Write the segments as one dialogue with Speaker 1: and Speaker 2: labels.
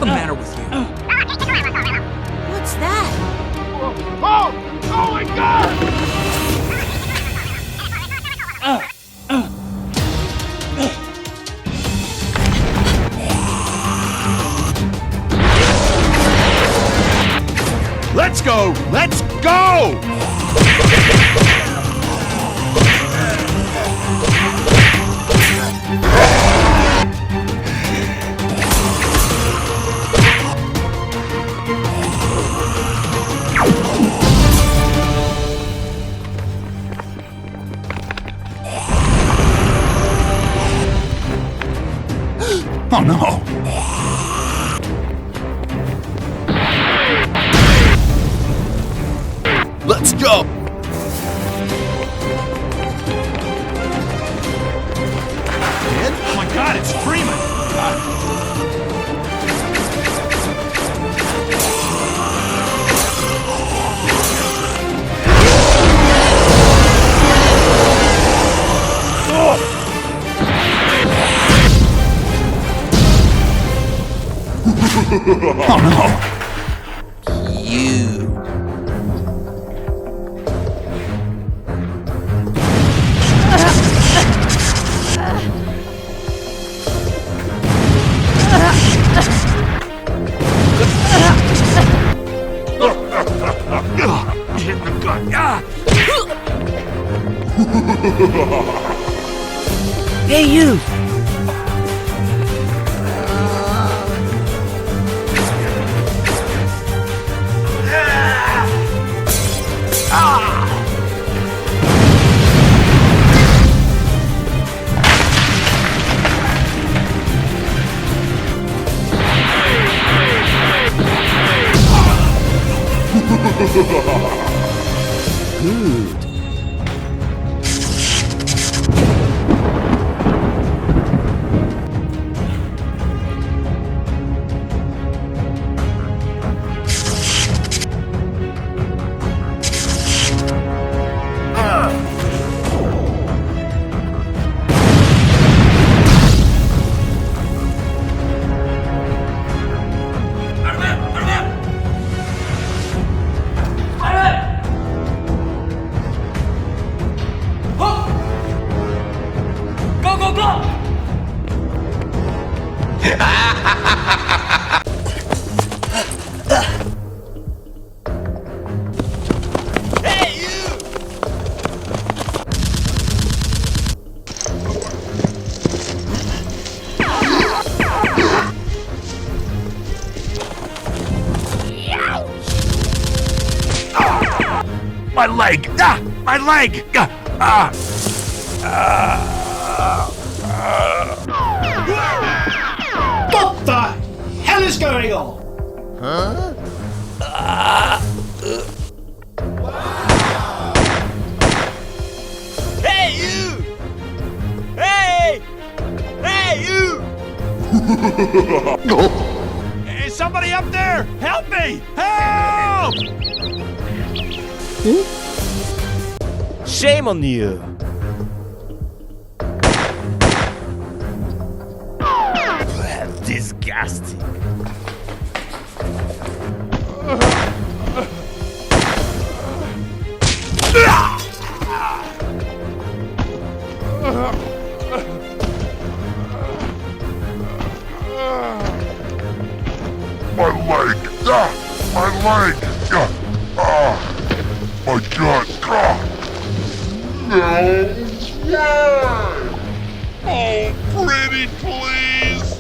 Speaker 1: the matter with you?
Speaker 2: What's that?
Speaker 3: Oh my God! Let's go! Let's go!
Speaker 4: Oh no! Let's go!
Speaker 3: Oh my God, it's Freeman!
Speaker 4: Oh no!
Speaker 1: You.
Speaker 3: Hit the gut.
Speaker 1: Hey, you! Good.
Speaker 3: My leg! Ah! My leg!
Speaker 5: What the hell is going on?
Speaker 3: Hey, you! Hey! Hey, you! Is somebody up there? Help me! Help! Shame on you! Disgusting.
Speaker 4: My leg! Ah! My leg! Ah! My gut! Ah! No way! Oh, pretty please!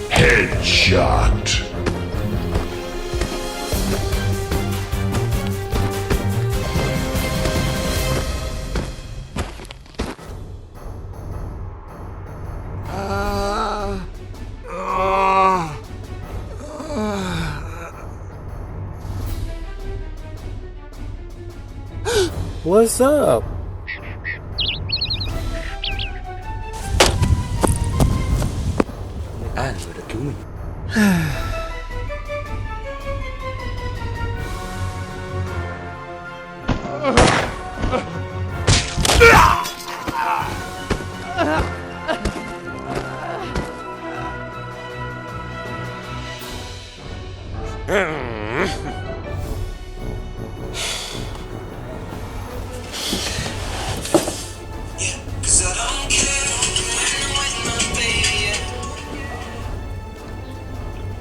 Speaker 4: Headshot!
Speaker 1: What's up? Ai rồi đã cứu mình.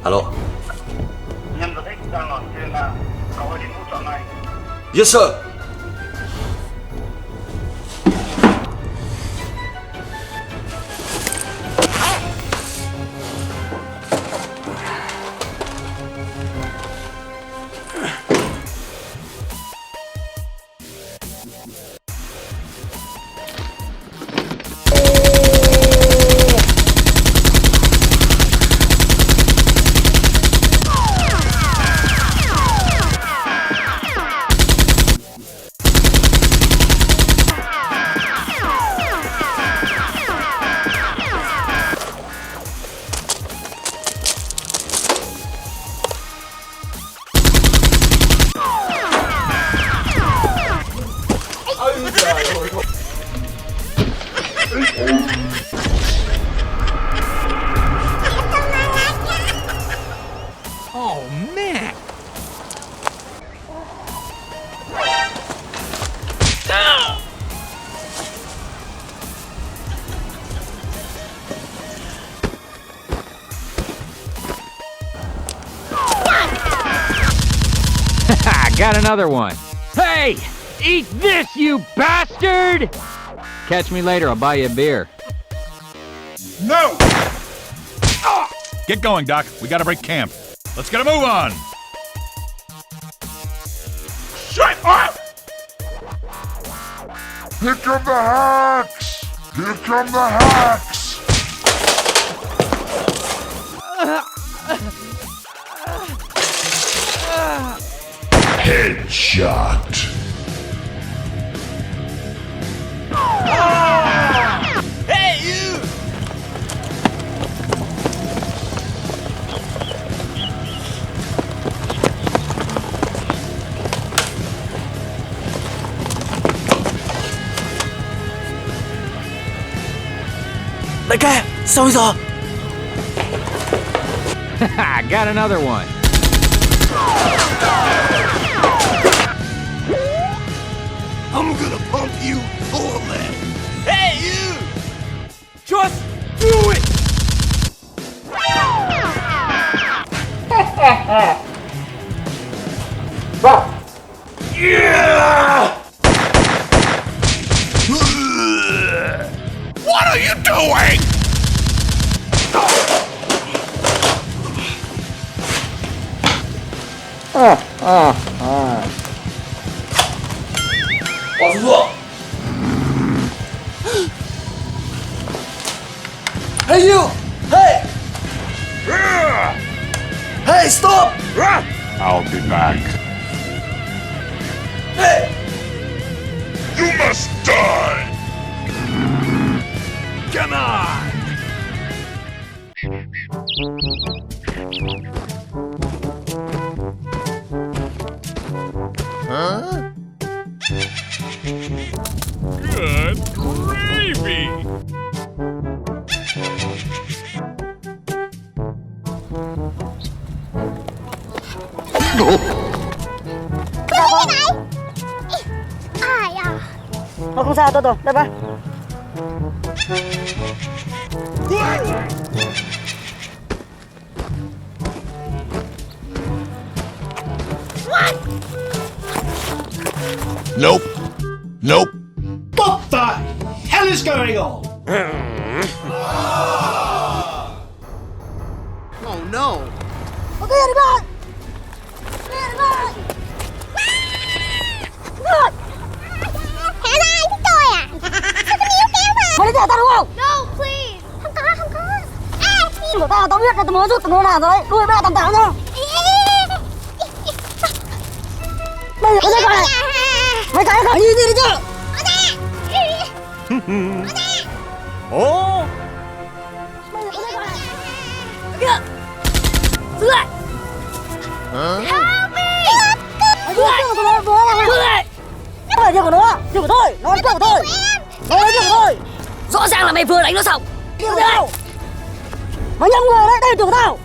Speaker 1: Alo.
Speaker 6: Nhân vật X đang ở trên là cậu hãy đến hỗ trợ này.
Speaker 1: Yes sir.
Speaker 3: Oh, man!
Speaker 7: Got another one. Hey! Eat this, you bastard! Catch me later, I'll buy you a beer.
Speaker 3: No! Get going, Doc. We gotta break camp. Let's get a move on! Shut up!
Speaker 4: Here come the hacks! Here come the hacks! Headshot!
Speaker 3: Hey, you!
Speaker 1: Đại ca, sao bây giờ?
Speaker 7: Got another one.
Speaker 3: I'm gonna pump you full of lead. Hey, you! Just do it! Yeah! What are you doing?
Speaker 1: Hey you! Hey! Hey, stop!
Speaker 4: I'll be back.
Speaker 1: Hey!
Speaker 4: You must die!
Speaker 3: Come on! Good gravy!
Speaker 2: Ai à?
Speaker 8: Thôi không sao, tôi rồi, đây ba.
Speaker 3: Nope. Nope.
Speaker 5: What the hell is going on?
Speaker 1: Oh no!
Speaker 8: Ok, đi ba. Đi ba. Rồi.
Speaker 2: Hả ai thích tôi à? Sao có níu kéo mà?
Speaker 8: Mày đi theo tao đúng không?
Speaker 2: No, please. Không có, không có. À,
Speaker 8: Của tao biết là tao mới rút từ nơi nào rồi. Đuôi ba tầm tạm nhá. Bây giờ có đây coi này. Mày cái không? Đi đi chứ.
Speaker 3: Oh!
Speaker 8: Bây giờ có đây coi này. Kìa. Giữ lại.
Speaker 2: Help me!
Speaker 8: Mày giữ lại. Giữ lại. Giữ lại. là việc của nó, việc của tôi, nó là việc của tôi. Nó là việc của tôi. Rõ ràng là mày vừa đánh nó xong. Việc của tao. Mày nhầm người đấy, đây là việc của tao.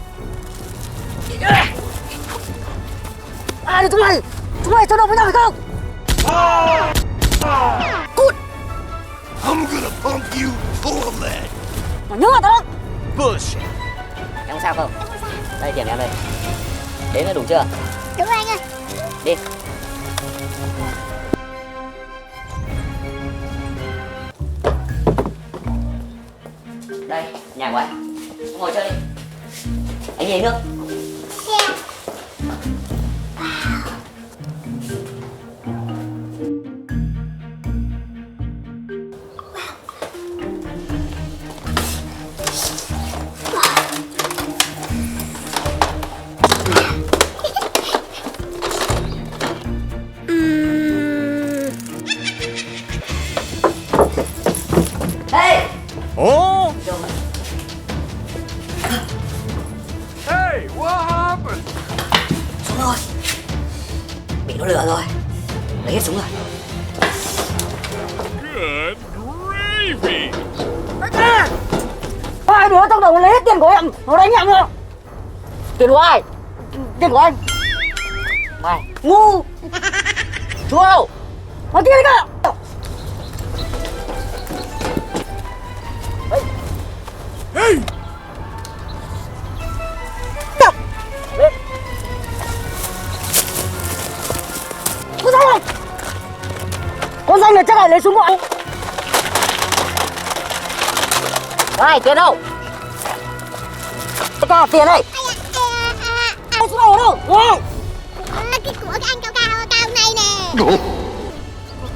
Speaker 8: À thì chúng mày cho đồng với nhau phải không? Cút.
Speaker 3: I'm gonna pump you full of lead.
Speaker 8: Mà nhớ vào tao.
Speaker 3: Bullshit.
Speaker 8: Em có sao không? Đây tiền em đây. Đến là đủ chưa?
Speaker 2: Đúng rồi anh ơi.
Speaker 8: Đi. Đây, nhà của anh. Ngồi chơi đi. Anh đi lấy nước.
Speaker 2: Yeah.
Speaker 8: Hey!
Speaker 3: Oh?
Speaker 8: Đâu mà.
Speaker 3: Hey, what happened?
Speaker 8: Súng rồi. Bị nó lừa rồi. Lấy hết súng rồi.
Speaker 3: Good gravy.
Speaker 8: Hai đứa trong đầu lấy hết tiền của em. Nó đánh em nữa. Tiền của ai? Tiền của anh. Mày ngu. Chúa đâu? Nói kia đi cơ.
Speaker 3: Hey!
Speaker 8: Con danh này. Con danh này chắc là lấy súng của anh. Này, tiền đâu? Tất cả tiền đây. Lấy súng này ở đâu? Wow.
Speaker 2: Cái của cái anh cao này nè.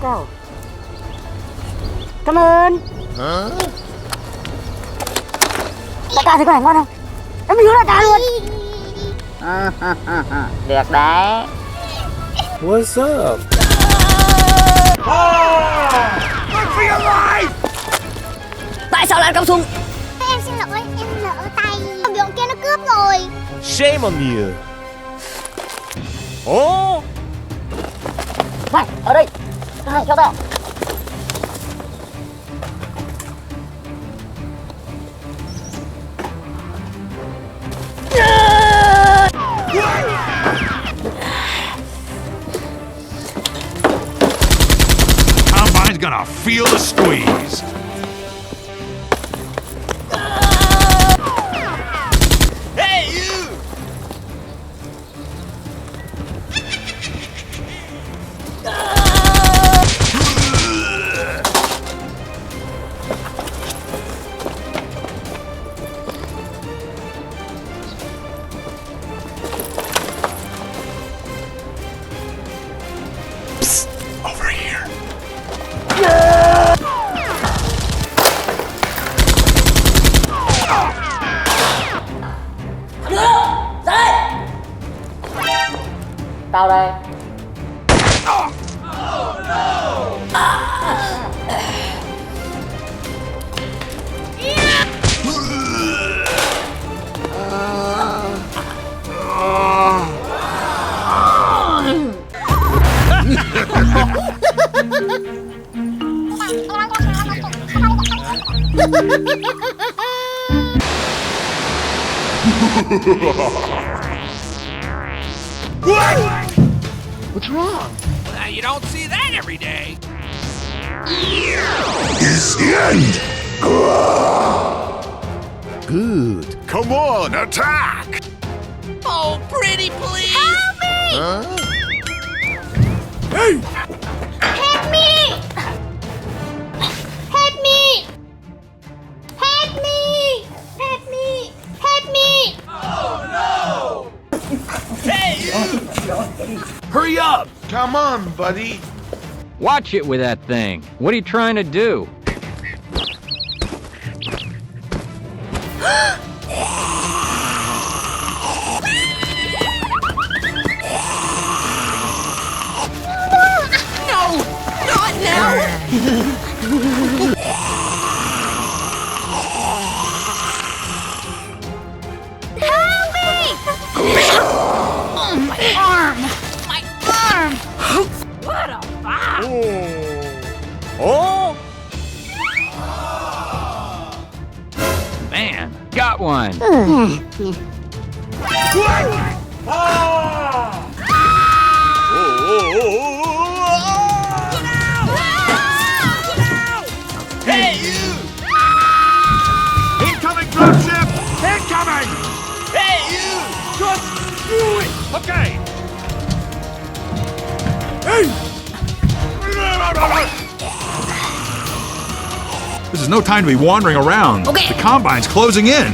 Speaker 8: Cao. Cảm ơn. Đại ca thấy con này ngon không? Em mình hướng đại ca luôn. Được đấy.
Speaker 1: What's up?
Speaker 8: Tại sao lại cắm súng?
Speaker 2: Em xin lỗi, em lỡ tay. Bị bọn kia nó cướp rồi.
Speaker 3: Shame on you. Oh?
Speaker 8: Này, ở đây. Này, theo tao.
Speaker 3: Combine's gonna feel the squeeze. Hey, you! Psst, over here.
Speaker 8: Tao đây.
Speaker 3: What's wrong? You don't see that every day.
Speaker 4: Is the end.
Speaker 3: Good. Come on, attack!
Speaker 9: Oh, pretty please!
Speaker 2: Help me!
Speaker 3: Huh? Hey!
Speaker 2: Help me! Help me! Help me! Help me! Help me!
Speaker 3: Hurry up!
Speaker 4: Come on, buddy.
Speaker 7: Watch it with that thing. What are you trying to do?
Speaker 9: No! Not now!
Speaker 2: Help me!
Speaker 9: Oh, my arm! My arm! What a fuck!
Speaker 3: Oh. Oh!
Speaker 7: Man, got one.
Speaker 3: Hey, you! Incoming dropship! Incoming! Hey, you! Just do it! Okay! Hey!
Speaker 4: This is no time to be wandering around.
Speaker 2: Okay.
Speaker 4: The combine's closing in.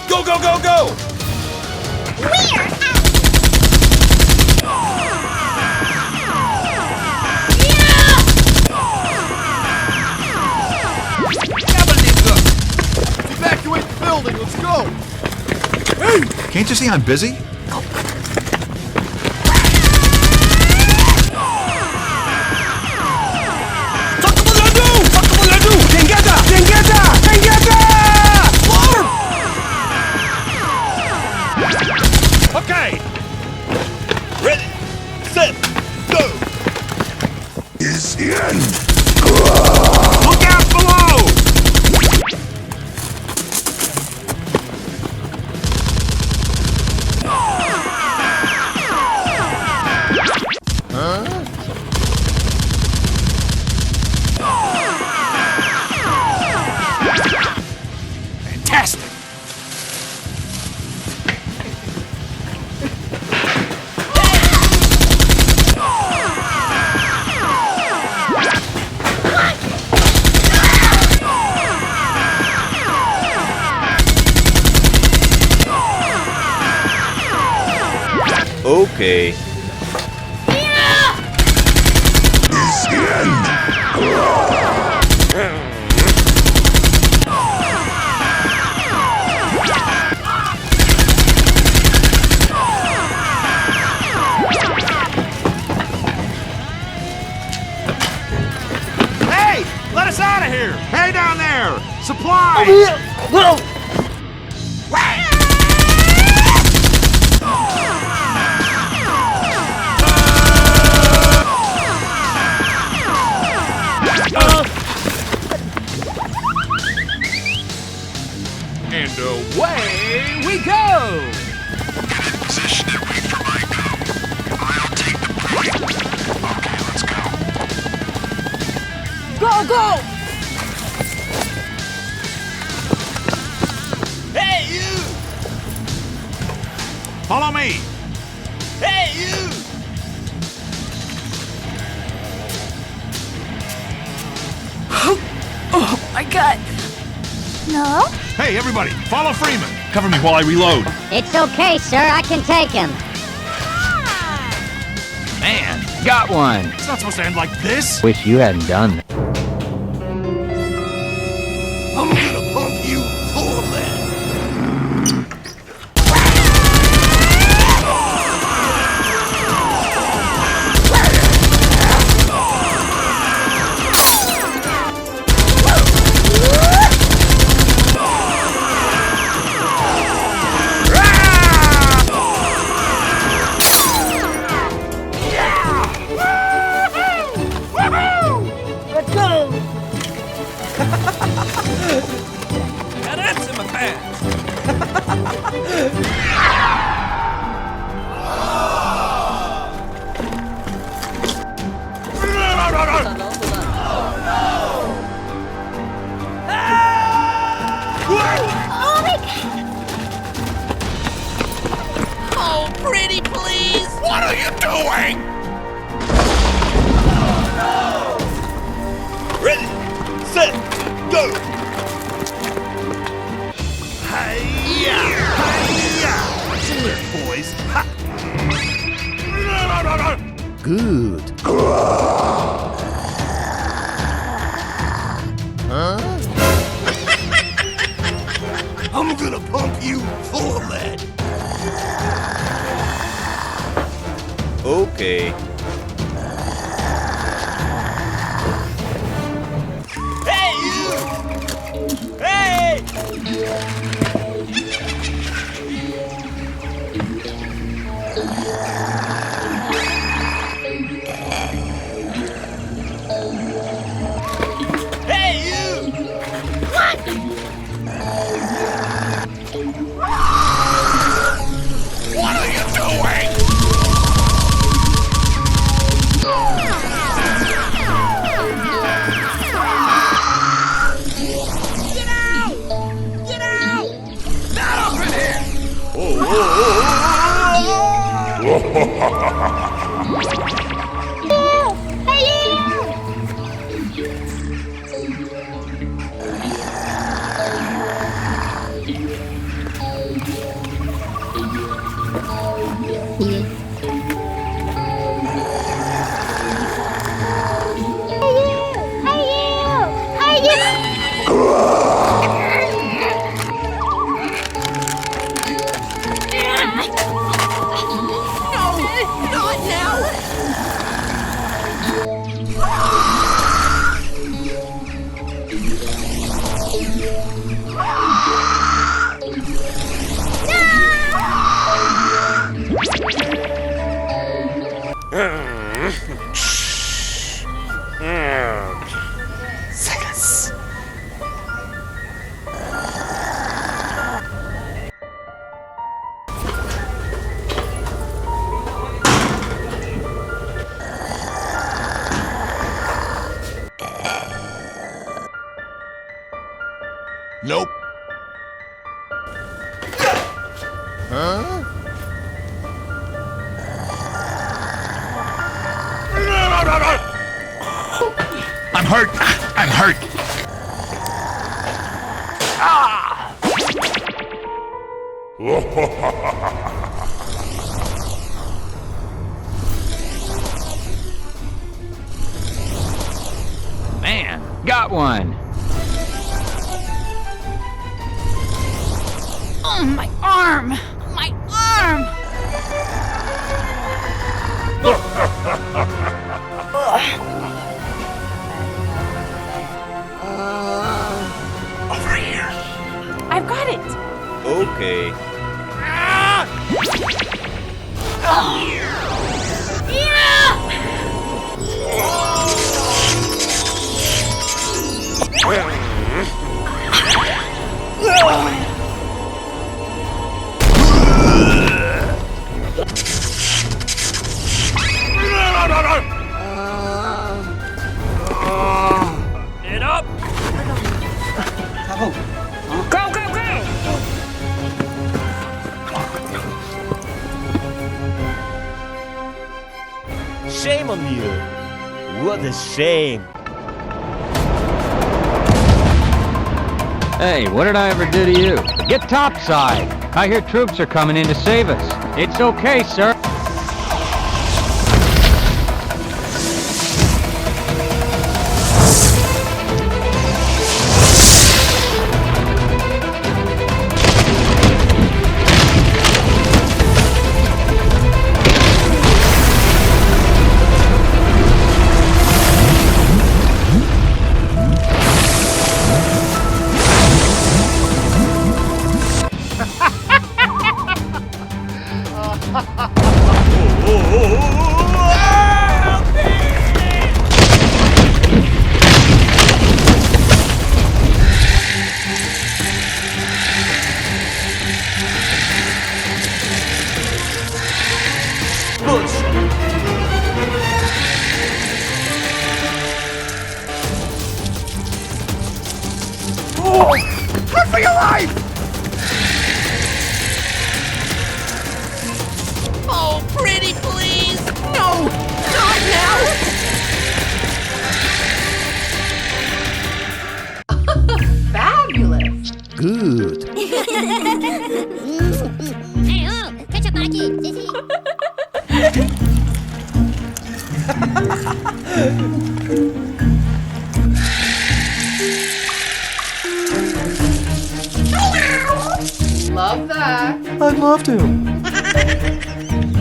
Speaker 3: Go, go, go, go!
Speaker 2: We're out.
Speaker 3: Evacuate the building, let's go!
Speaker 4: Can't you see I'm busy?
Speaker 3: Okay! Ready, set, go!
Speaker 4: Is the end.
Speaker 3: Look out below!
Speaker 4: Fantastic.
Speaker 3: Okay.
Speaker 4: Is the end.
Speaker 3: Hey! Let us out of here! Hey down there! Supplies!
Speaker 7: And away we go!
Speaker 4: Position and wait for my call. I'll take the point. Okay, let's go.
Speaker 8: Go, go!
Speaker 3: Hey, you!
Speaker 4: Follow me.
Speaker 3: Hey, you!
Speaker 9: Oh my god.
Speaker 2: No?
Speaker 4: Hey, everybody, follow Freeman. Cover me while I reload.
Speaker 8: It's okay, sir. I can take him.
Speaker 7: Man, got one.
Speaker 4: It's not supposed to end like this.
Speaker 7: Wish you hadn't done that.
Speaker 3: I'm gonna pump you full of lead.
Speaker 8: Let's go!
Speaker 9: Now that's in my pants.
Speaker 2: Oh my god!
Speaker 9: Oh, pretty please.
Speaker 3: What are you doing? Ready, set, go! Hi-ya! Hi-ya! What's in there, boys? Ha!
Speaker 1: Good.
Speaker 3: I'm gonna pump you full of lead. Okay. Nope. Huh? I'm hurt. I'm hurt.
Speaker 7: Man, got one.
Speaker 2: Oh, my arm! My arm!
Speaker 3: Over here.
Speaker 2: I've got it!
Speaker 3: Okay.
Speaker 9: Get up! Go, go, go!
Speaker 3: Shame on you. What a shame.
Speaker 7: Hey, what did I ever do to you? Get topside. I hear troops are coming in to save us. It's okay, sir.
Speaker 3: Run for your life!
Speaker 9: Oh, pretty please! No! Not now!
Speaker 2: Fabulous!
Speaker 3: Good.
Speaker 2: Love that.
Speaker 3: I'd love to.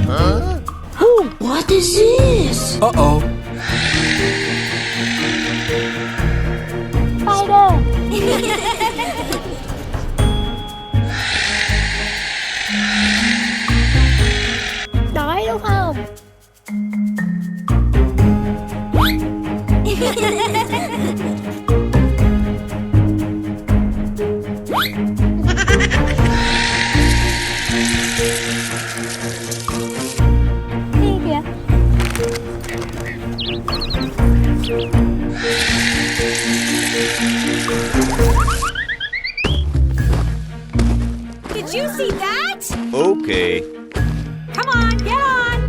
Speaker 3: Huh?
Speaker 2: What is this?
Speaker 3: Uh-oh.
Speaker 2: Nói đúng không? Đi kìa. Did you see that?
Speaker 3: Okay.
Speaker 2: Come on, get on!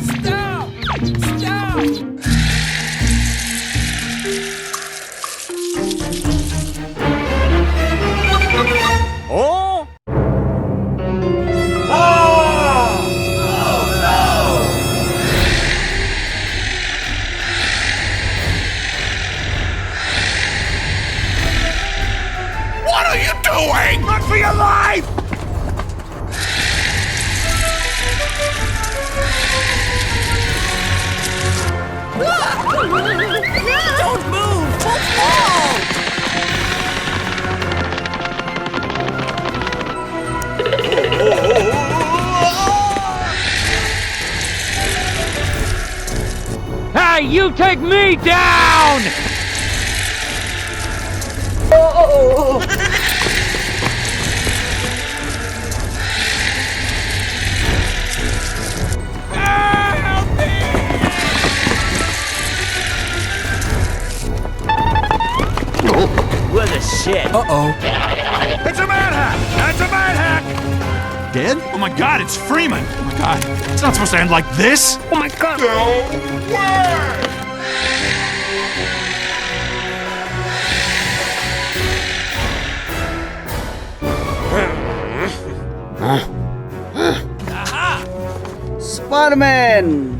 Speaker 9: Stop! Stop!
Speaker 3: Oh? What are you doing? Run for your life!
Speaker 9: Don't move! Don't fall!
Speaker 7: Hey, you take me down!
Speaker 3: shit.
Speaker 5: Uh-oh.
Speaker 3: It's a mad hack! That's a mad hack!
Speaker 5: Dead? Oh my god, it's Freeman! Oh my god, it's not supposed to end like this!
Speaker 3: Oh my god!
Speaker 10: Spiderman!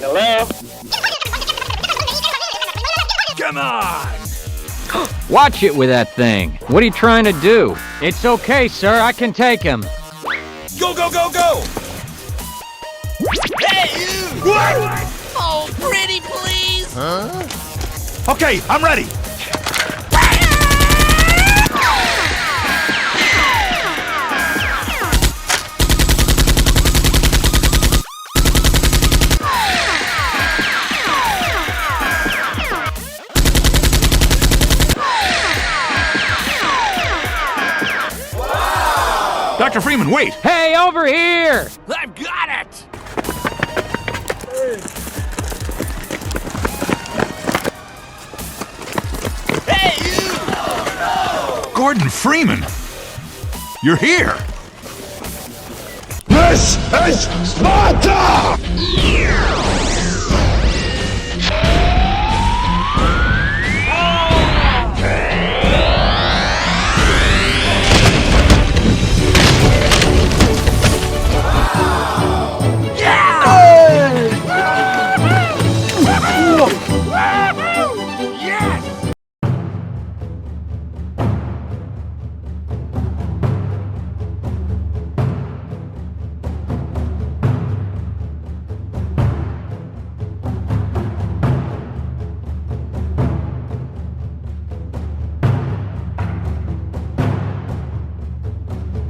Speaker 1: Hello?
Speaker 3: Come on!
Speaker 7: Watch it with that thing. What are you trying to do? It's okay, sir. I can take him.
Speaker 3: Go, go, go, go! Hey, you! What?
Speaker 9: Oh, pretty please!
Speaker 3: Okay, I'm ready.
Speaker 5: Dr. Freeman, wait!
Speaker 7: Hey, over here!
Speaker 3: I've got it! Hey, you!
Speaker 5: Gordon Freeman! You're here!
Speaker 3: This is Sparta!